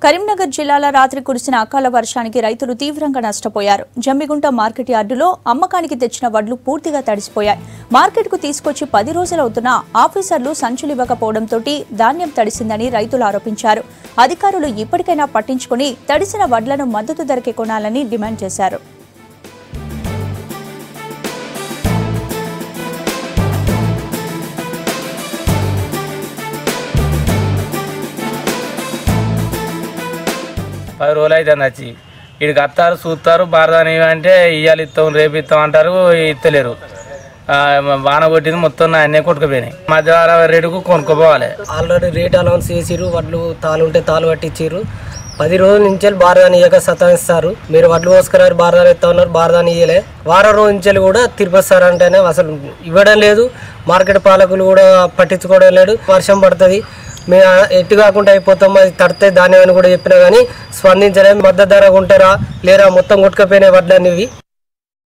కరీంనగర్ జిల్లాల రాత్రి కురిసిన అకాల వర్షానికి రైతులు తీవ్రంగా నష్టపోయారు. జమ్మిగుంట మార్కెట్ యార్డులో అమ్మకానికి తెచ్చిన వడ్లు పూర్తిగా తడిసిపోయాయి. మార్కెట్కు తీసుకొచ్చి 10 రోజులవుతున్నా ఆఫీసర్లు సంచులు ఇవ్వకపోవడంతో ధాన్యం తడిసిందని రైతులు ఆరోపించారు. అధికారులు ఇప్పటికైనా పట్టించుకుని తడిసిన వడ్లను మద్దతు ధరకే కొనాలని డిమాండ్ చేశారు. పది రోజులు అయితే వచ్చి ఇక్కడికి వస్తారు చూస్తారు బారదాని అంటే ఇయ్యాలి ఇస్తాం రేపు ఇస్తాం అంటారు, ఇస్తలేరు. వాన కొట్టింది మొత్తం అన్నీ కొట్టుకుపోయినాయి. మధ్యవారం రేటుకు కొనుక్కోపోవాలి. ఆల్రెడీ రేట్ అనౌన్స్ చేసిరు, వడ్లు తాలు ఉంటే తాలు పట్టించారు. 10 రోజుల నుంచి బారదాని ఇయ్యక సతాయిస్తారు. మీరు వడ్లు పోసుకున్నారు బారదాని ఇస్తా ఉన్నారు, బారదాని ఇయ్యలే. వారం రోజు నుంచి కూడా తిరిపిస్తారంటేనే అసలు ఇవ్వడం లేదు. మార్కెట్ పాలకులు కూడా పట్టించుకోవడం లేదు. వర్షం పడుతుంది, మేము ఎట్టు కాకుండా అయిపోతాం, అది తడితే ధాన్యం అని కూడా చెప్పినా కానీ స్పందించలే. మద్దతు ధర కొంటారా లేరా, మొత్తం కొట్టుకపోయినాయి వడ్లన్నీ.